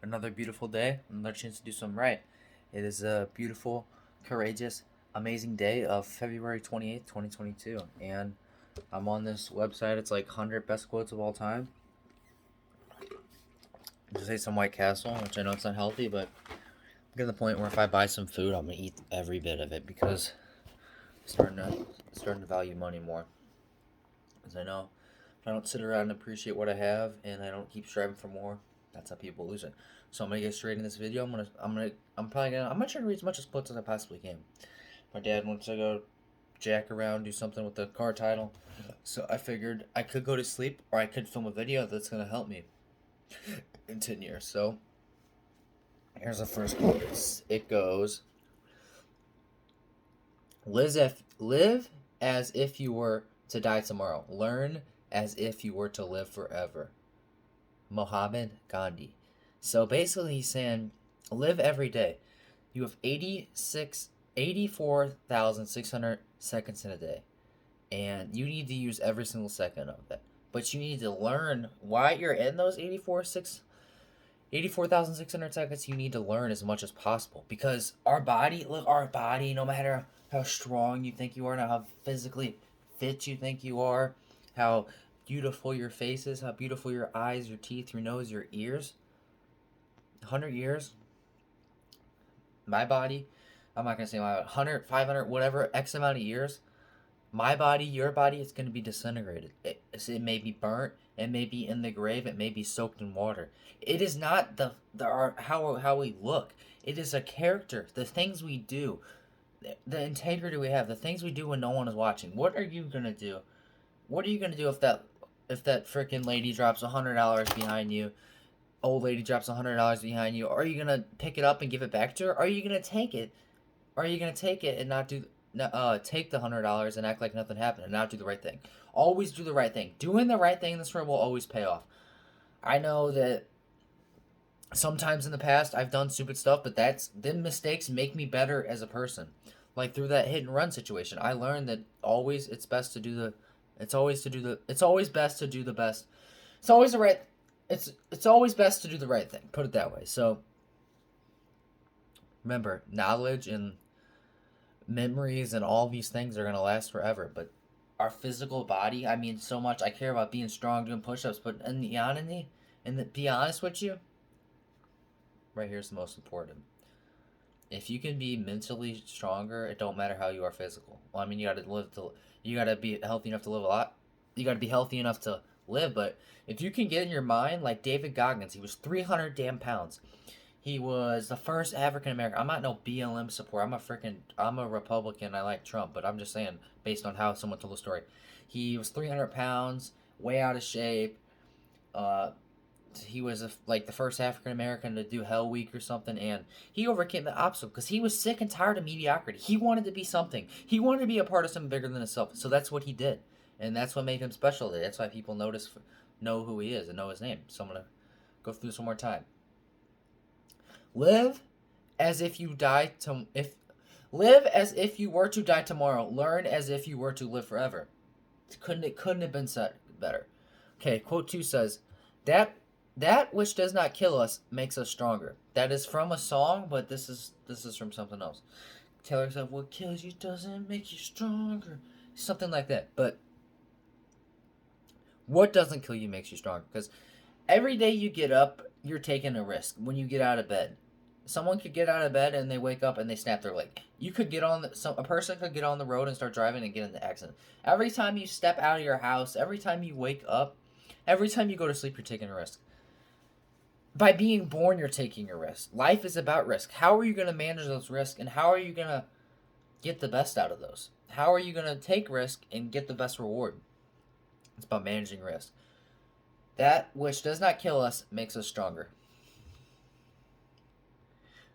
Another beautiful day, another chance to do something right. It is a beautiful, courageous, amazing day of February 28th, 2022. And I'm on this website. It's like 100 best quotes of all time. Just ate some White Castle, which I know it's not healthy, but I'm getting to the point where if I buy some food, I'm going to eat every bit of it because I'm starting to value money more. Because I know if I don't sit around and appreciate what I have and I don't keep striving for more, that's how people lose it. So I'm gonna get straight in this video. I'm gonna try to read as much as quotes as I possibly can. My dad wants to go jack around, do something with the car title. So I figured I could go to sleep or I could film a video that's gonna help me in 10 years. So here's the first quote. It goes, live as if you were to die tomorrow. Learn as if you were to live forever. Mohammed Gandhi. So basically, he's saying live every day. You have 84,600 seconds in a day, and you need to use every single second of it. But you need to learn why you're in those 84,600 seconds. You need to learn as much as possible because our body, no matter how strong you think you are, how physically fit you think you are, how beautiful your face is, how beautiful your eyes, your teeth, your nose, your ears. 100 years, my body, I'm not going to say my 100, 500, whatever, X amount of years, my body, your body, is going to be disintegrated. It may be burnt, it may be in the grave, it may be soaked in water. It is not how we look. It is a character, the things we do, the integrity we have, the things we do when no one is watching. What are you going to do? What are you going to do if that freaking lady drops $100 behind you, old lady drops $100 behind you? Are you gonna pick it up and give it back to her? Or are you gonna take it? Are you gonna take it and not take the $100 and act like nothing happened and not do the right thing? Always do the right thing. Doing the right thing in this world will always pay off. I know that sometimes in the past I've done stupid stuff, but them mistakes make me better as a person. Like through that hit and run situation, I learned that always it's best to do the it's always best to do the best. It's always the right it's always best to do the right thing. Put it that way. So remember, knowledge and memories and all these things are gonna last forever. But our physical body, I mean, so much. I care about being strong, doing push-ups, but in the honesty, be honest with you, right here's the most important. If you can be mentally stronger, it don't matter how you are physical. Well, I mean, you gotta be healthy enough to live a lot. You gotta be healthy enough to live, but if you can get in your mind, like David Goggins, he was 300 damn pounds. He was the first African American. I'm not no BLM support. I'm a Republican. I like Trump, but I'm just saying based on how someone told the story. He was 300 pounds, way out of shape. Uh, he was like the first African American to do Hell Week or something, and he overcame the obstacle because he was sick and tired of mediocrity. He wanted to be something. He wanted to be a part of something bigger than himself. So that's what he did, and that's what made him special. That's why people know who he is, and know his name. So I'm gonna go through this one more time. Live as if you die to if live as if you were to die tomorrow. Learn as if you were to live forever. It couldn't have been said better. Okay, quote 2 says, that which does not kill us makes us stronger. That is from a song, but this is from something else. Taylor said, "What kills you doesn't make you stronger." Something like that. But what doesn't kill you makes you stronger. Because every day you get up, you're taking a risk when you get out of bed. Someone could get out of bed and they wake up and they snap their leg. You could get on a person could get on the road and start driving and get in the accident. Every time you step out of your house, every time you wake up, every time you go to sleep, you're taking a risk. By being born, you're taking a risk. Life is about risk. How are you going to manage those risks, and how are you going to get the best out of those? How are you going to take risk and get the best reward? It's about managing risk. That which does not kill us makes us stronger.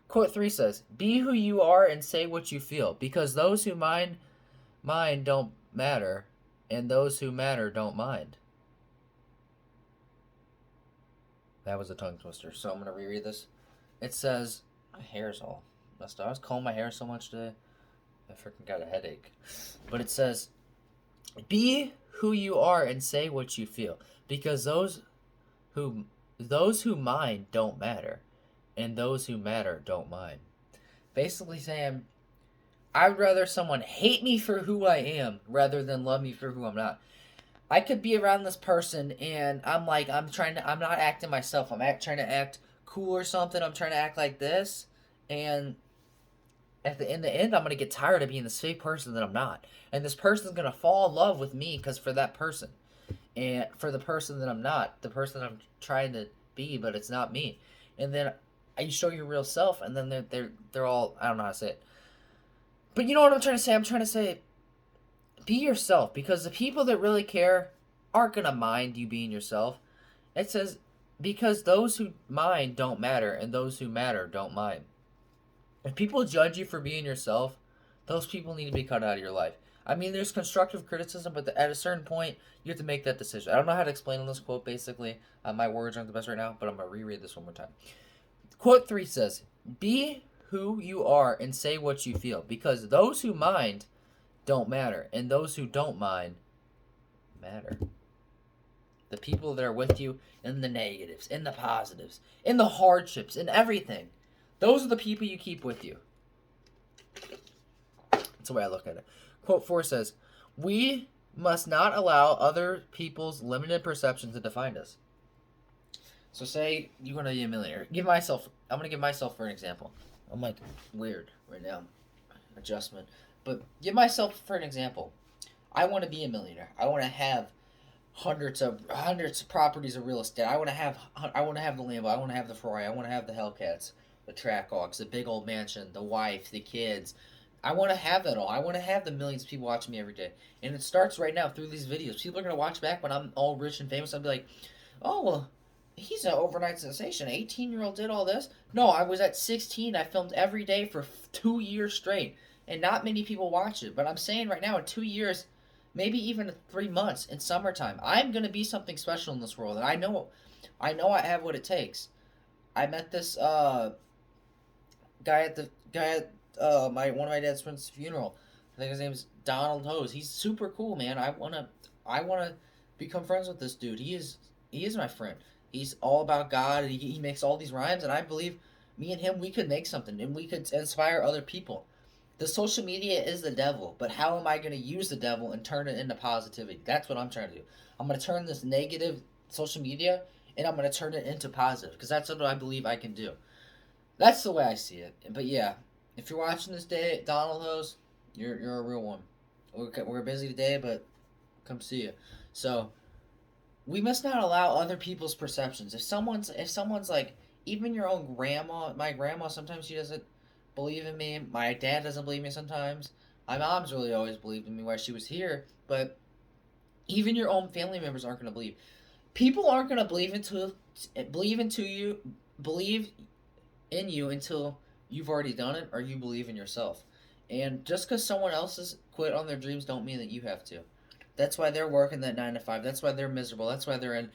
Quote 3 says, "Be who you are and say what you feel, because those who mind don't matter, and those who matter don't mind." That was a tongue twister, so I'm going to reread this. It says, my hair's all messed up. I was combing my hair so much today, I freaking got a headache. But it says, "Be who you are and say what you feel, because who those who mind don't matter, and those who matter don't mind. Basically saying, I'd rather someone hate me for who I am rather than love me for who I'm not. I could be around this person and I'm not acting myself. Trying to act cool or something. I'm trying to act like this. And in the end, I'm going to get tired of being this fake person that I'm not. And this person's going to fall in love with me because for that person. And for the person that I'm not, the person that I'm trying to be, but it's not me. And then you show your real self, and then they're all, I don't know how to say it. But you know what I'm trying to say? I'm trying to say, be yourself, because the people that really care aren't going to mind you being yourself. It says, because those who mind don't matter, and those who matter don't mind. If people judge you for being yourself, those people need to be cut out of your life. I mean, there's constructive criticism, but at a certain point, you have to make that decision. I don't know how to explain on this quote, basically. My words aren't the best right now, but I'm going to reread this one more time. Quote 3 says, be who you are and say what you feel, because those who mind don't matter, and those who don't mind matter. The people that are with you in the negatives, in the positives, in the hardships, in everything. Those are the people you keep with you. That's the way I look at it. Quote 4 says, we must not allow other people's limited perceptions to define us. So say you're going to be a millionaire. I'm going to give myself for an example. I'm like weird right now. Adjustment. But give myself for an example. I want to be a millionaire. I want to have hundreds of properties of real estate. I want to have the Lambo. I want to have the Ferrari. I want to have the Hellcats, the Trackhawks, the big old mansion, the wife, the kids. I want to have that all. I want to have the millions of people watching me every day. And it starts right now through these videos. People are going to watch back when I'm all rich and famous. I'll be like, oh, well, he's an overnight sensation. 18-year-old did all this. No, I was at 16. I filmed every day for 2 years straight. And not many people watch it. But I'm saying right now, in 2 years, maybe even 3 months in summertime, I'm going to be something special in this world. And I know I have what it takes. I met this guy at one of my dad's friend's funeral. I think his name's Donald Hose. He's super cool, man. I wanna become friends with this dude. He is my friend. He's all about God. He makes all these rhymes, and I believe me and him, we could make something, and we could inspire other people. The social media is the devil, but how am I going to use the devil and turn it into positivity? That's what I'm trying to do. I'm going to turn this negative social media, and I'm going to turn it into positive, because that's what I believe I can do. That's the way I see it. But yeah, if you're watching this day, Donald Hose, you're a real one. We're busy today, but come see you. So we must not allow other people's perceptions. If someone's like, even your own grandma, my grandma, sometimes she doesn't believe in me. My dad doesn't believe me sometimes. My mom's really always believed in me while she was here, but even your own family members aren't going to believe. People aren't going to believe in you until you've already done it or you believe in yourself. And just because someone else has quit on their dreams don't mean that you have to. That's why they're working that 9 to 5. That's why they're miserable. That's why they have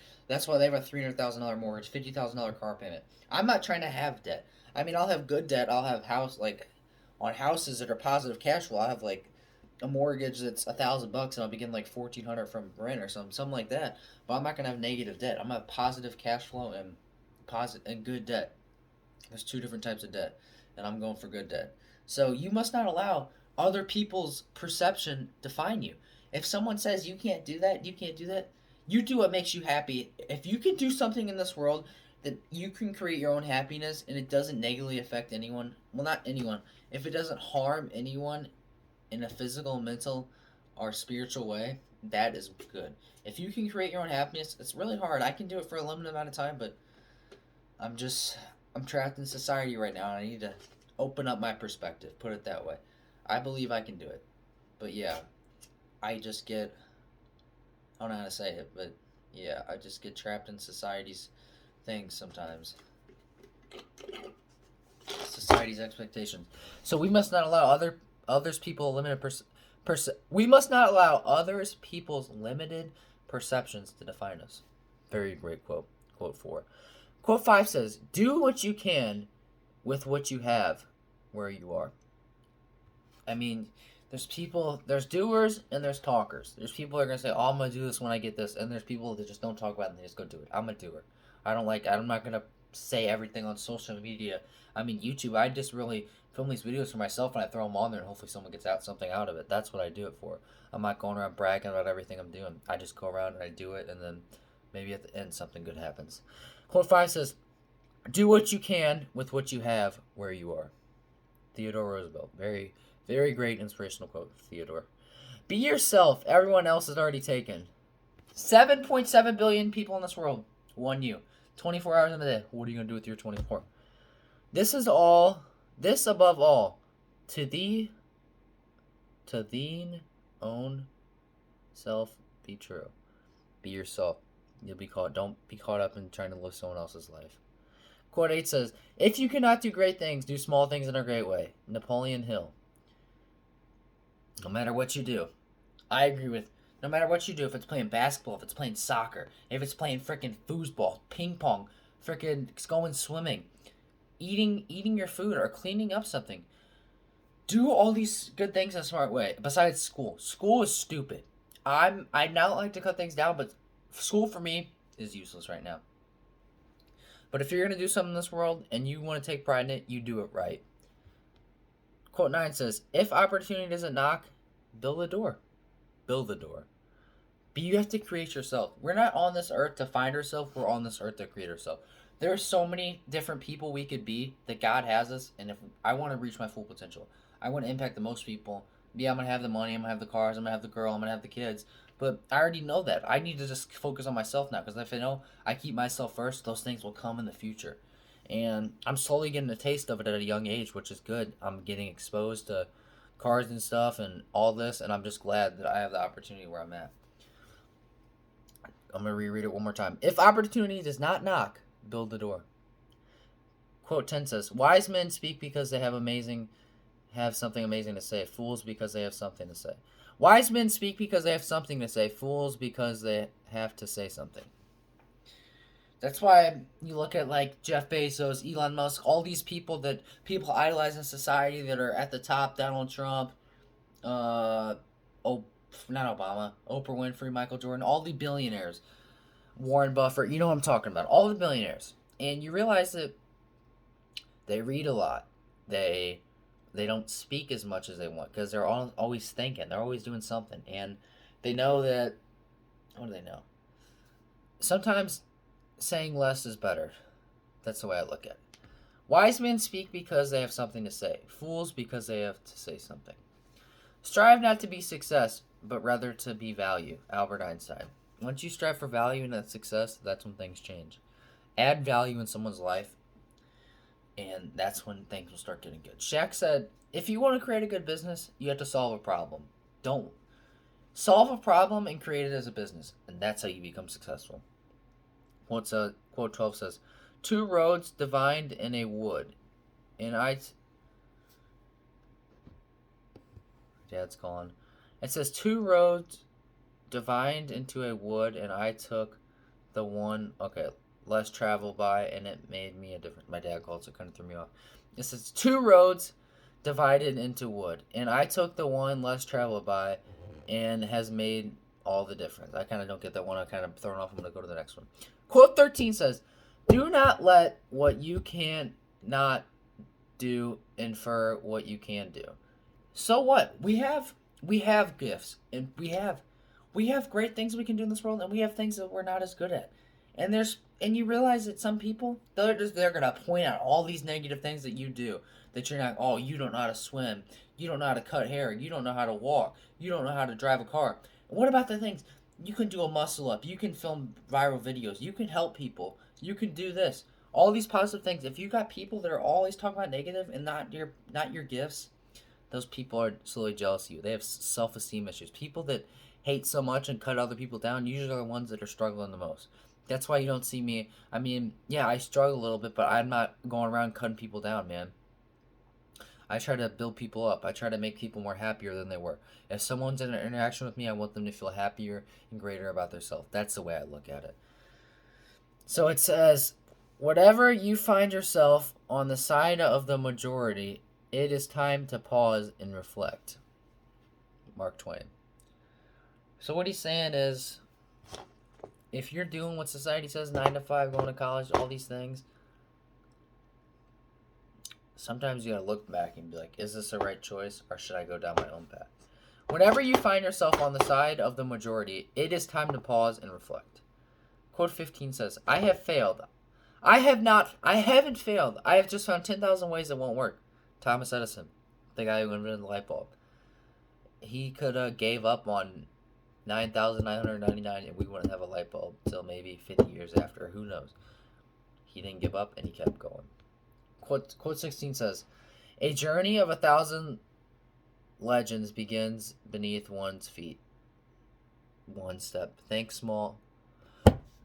a $300,000 mortgage, $50,000 car payment. I'm not trying to have debt. I mean, I'll have good debt. I'll have on houses that are positive cash flow. I'll have a mortgage that's $1,000 and I'll be getting $1,400 from rent or something like that. But I'm not gonna have negative debt. I'm gonna have positive cash flow and good debt. There's 2 different types of debt, and I'm going for good debt. So you must not allow other people's perception define you. If someone says you can't do that, you do what makes you happy. If you can do something in this world that you can create your own happiness and it doesn't negatively affect anyone, well, not anyone, if it doesn't harm anyone in a physical, mental, or spiritual way, that is good. If you can create your own happiness, it's really hard. I can do it for a limited amount of time, but I'm trapped in society right now, and I need to open up my perspective, put it that way. I believe I can do it. But yeah, I don't know how to say it, but yeah, I just get trapped in society's things sometimes. Society's expectations. So we must not allow we must not allow others people's limited perceptions to define us. Very great quote. Quote 4. Quote 5 says, do what you can with what you have where you are. I mean, there's doers and there's talkers. There's people that are going to say, I'm going to do this when I get this. And there's people that just don't talk about it and they just go do it. I'm a doer. I'm not going to say everything on social media. I mean, YouTube, I just really film these videos for myself and I throw them on there and hopefully someone gets something out of it. That's what I do it for. I'm not going around bragging about everything I'm doing. I just go around and I do it, and then maybe at the end something good happens. Quote 5 says, "Do what you can with what you have where you are." Theodore Roosevelt. Very, very great inspirational quote, Theodore. Be yourself. Everyone else is already taken. 7.7 billion people in this world. One you. 24 hours in a day. What are you going to do with your 24? This is all, this above all, to thine own self be true. Be yourself. Don't be caught up in trying to live someone else's life. Quote 8 says, "If you cannot do great things, do small things in a great way." Napoleon Hill. No matter what you do, I agree with, no matter what you do, if it's playing basketball, if it's playing soccer, if it's playing freaking foosball, ping pong, freaking going swimming, eating your food or cleaning up something, do all these good things in a smart way. Besides school. School is stupid. I now like to cut things down, but school for me is useless right now. But if you're going to do something in this world and you want to take pride in it, you do it right. Quote 9 says, "If opportunity doesn't knock, build a door." Build the door. But you have to create yourself. We're not on this earth to find ourselves. We're on this earth to create ourselves. There are so many different people we could be that God has us. And if I want to reach my full potential, I want to impact the most people. Yeah, I'm going to have the money. I'm going to have the cars. I'm going to have the girl. I'm going to have the kids. But I already know that. I need to just focus on myself now. Because if I know I keep myself first, those things will come in the future. And I'm slowly getting a taste of it at a young age, which is good. I'm getting exposed to cars and stuff and all this. And I'm just glad that I have the opportunity where I'm at. I'm going to reread it one more time. "If opportunity does not knock, build the door." Quote 10 says, "Wise men speak because they have something amazing to say. Fools because they have something to say." Wise men speak because they have something to say. Fools because they have to say something. That's why you look at like Jeff Bezos, Elon Musk, all these people that people idolize in society that are at the top. Donald Trump, not Obama, Oprah Winfrey, Michael Jordan, all the billionaires, Warren Buffett. You know what I'm talking about. All the billionaires, and you realize that they read a lot. They don't speak as much as they want because they're always thinking. They're always doing something, and they know that. What do they know? Sometimes saying less is better. That's the way I look at it. Wise men speak because they have something to say. Fools because they have to say something. Strive not to be success, but rather to be value. Albert Einstein. Once you strive for value and that success, that's when things change. Add value in someone's life, and that's when things will start getting good. Shaq said, "If you want to create a good business, you have to solve a problem. Don't solve a problem and create it as a business, and that's how you become successful." Quote 12 says, "Two roads divided in a wood, and Dad's gone. It says, 2 roads divided into a wood, and I took the one, less traveled by, and it made me a difference." My dad called, so it kind of threw me off. It says, 2 roads divided into wood, and I took the one less traveled by, and has made all the difference. I kind of don't get that one. I'm kind of thrown off. I'm going to go to the next one. Quote 13 says, "Do not let what you can not do infer what you can do." So what? We have gifts, and we have great things we can do in this world, and we have things that we're not as good at. And you realize that some people they're gonna point out all these negative things that you do, that you're not. Oh, you don't know how to swim, you don't know how to cut hair, you don't know how to walk, you don't know how to drive a car. And what about the things you can do? A muscle up, you can film viral videos, you can help people, you can do this. All these positive things. If you got people that are always talking about negative and not your gifts, those people are slowly jealous of you. They have self-esteem issues. People that hate so much and cut other people down usually are the ones that are struggling the most. That's why you don't see me. I mean, yeah, I struggle a little bit, but I'm not going around cutting people down, man. I try to build people up. I try to make people more happier than they were. If someone's in an interaction with me, I want them to feel happier and greater about themselves. That's the way I look at it. So it says, "Whatever you find yourself on the side of the majority, it is time to pause and reflect." Mark Twain. So what he's saying is, if you're doing what society says, 9 to 5, going to college, all these things, sometimes you gotta look back and be like, is this the right choice, or should I go down my own path? Whenever you find yourself on the side of the majority, it is time to pause and reflect. Quote 15 says, I have failed. I haven't failed. I have just found 10,000 ways that won't work. Thomas Edison, the guy who invented the light bulb. He could have gave up on 9,999 and we wouldn't have a light bulb till maybe 50 years after. Who knows? He didn't give up and he kept going. Quote 16 says, a journey of 1,000 legends begins beneath one's feet. One step. Think small.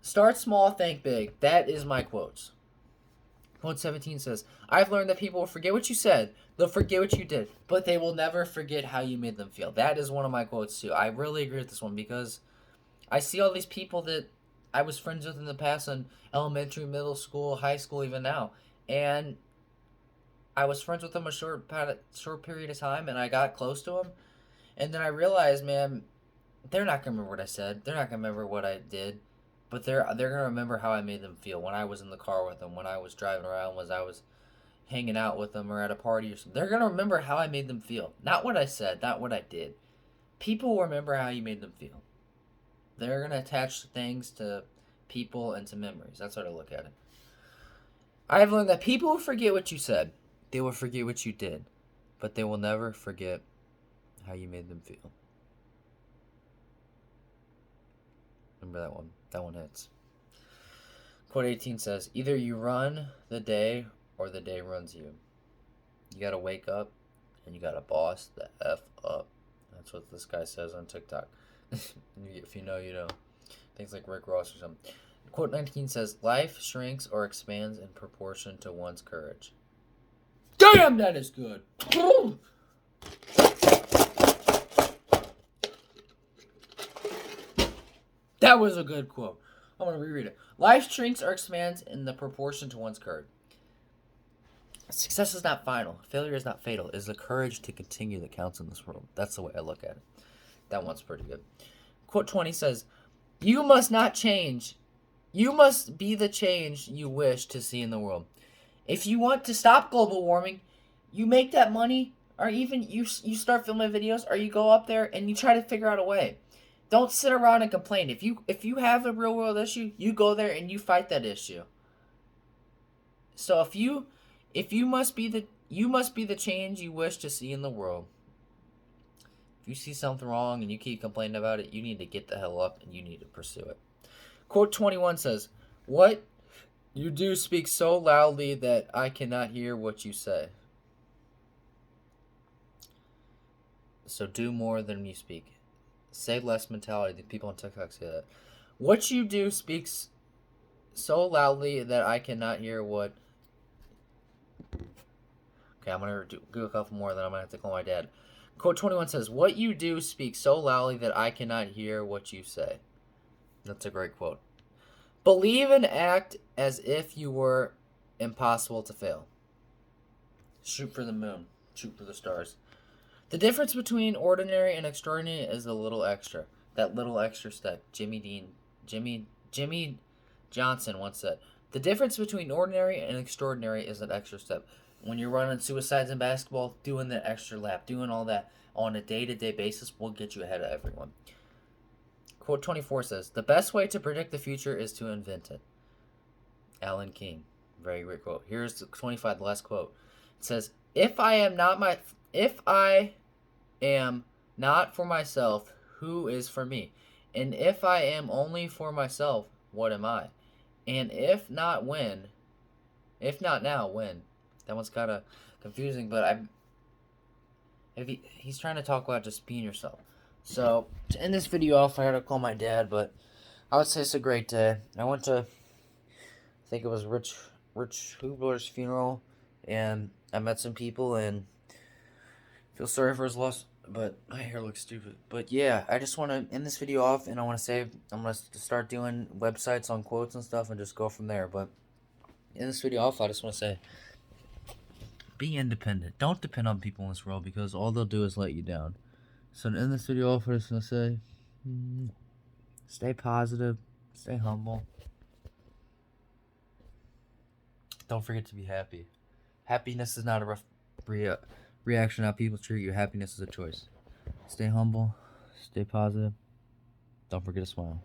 Start small, think big. That is my quotes. Quote 17 says, I've learned that people will forget what you said, they'll forget what you did, but they will never forget how you made them feel. That is one of my quotes too. I really agree with this one because I see all these people that I was friends with in the past in elementary, middle school, high school, even now. And I was friends with them a short period of time, and I got close to them. And then I realized, man, they're not going to remember what I said. They're not going to remember what I did. But they're going to remember how I made them feel when I was in the car with them, when I was driving around, when I was hanging out with them or at a party or something. They're going to remember how I made them feel. Not what I said, not what I did. People remember how you made them feel. They're going to attach things to people and to memories. That's how I look at it. I've learned that people will forget what you said. They will forget what you did. But they will never forget how you made them feel. Remember that one. That one hits. Quote 18 says, either you run the day or the day runs you. You gotta wake up and you gotta boss the F up. That's what this guy says on TikTok. If you know, you know. Things like Rick Ross or something. Quote 19 says, life shrinks or expands in proportion to one's courage. Damn, that is good. That was a good quote. I'm going to reread it. Life shrinks or expands in the proportion to one's courage. Success is not final. Failure is not fatal. It is the courage to continue that counts in this world. That's the way I look at it. That one's pretty good. Quote 20 says, you must not change. You must be the change you wish to see in the world. If you want to stop global warming, you make that money, or even you start filming videos, or you go up there and you try to figure out a way. Don't sit around and complain. If you have a real world issue, you go there and you fight that issue. So if you must be the change you wish to see in the world. If you see something wrong and you keep complaining about it, you need to get the hell up and you need to pursue it. Quote 21 says, what you do speaks so loudly that I cannot hear what you say. So do more than you speak. Say less mentality. The people on TikTok say that. What you do speaks so loudly that I cannot hear what... Okay, I'm going to do a couple more, then I'm going to have to call my dad. Quote 21 says, what you do speaks so loudly that I cannot hear what you say. That's a great quote. Believe and act as if you were impossible to fail. Shoot for the moon. Shoot for the stars. The difference between ordinary and extraordinary is a little extra. That little extra step. Jimmy Johnson once said, the difference between ordinary and extraordinary is an extra step. When you're running suicides in basketball, doing the extra lap, doing all that on a day-to-day basis will get you ahead of everyone. Quote 24 says, the best way to predict the future is to invent it. Alan King. Very great quote. Here's 25, the last quote. It says, if I am not for myself, who is for me? And if I am only for myself, what am I? And if not now, when? That one's kind of confusing, but he's trying to talk about just being yourself. So, to end this video off, I gotta call my dad, but I would say it's a great day. I went to, I think it was Rich Hubler's funeral, and I met some people, and feel sorry for his loss, but my hair looks stupid. But yeah, I just want to end this video off, and I want to say I'm going to start doing websites on quotes and stuff, and just go from there. But in this video off, I just want to say, be independent. Don't depend on people in this world, because all they'll do is let you down. So in this video off, I just want to say, stay positive, stay humble. Don't forget to be happy. Happiness is not a reaction how people treat you. Happiness is a choice. Stay humble. Stay positive. Don't forget to smile.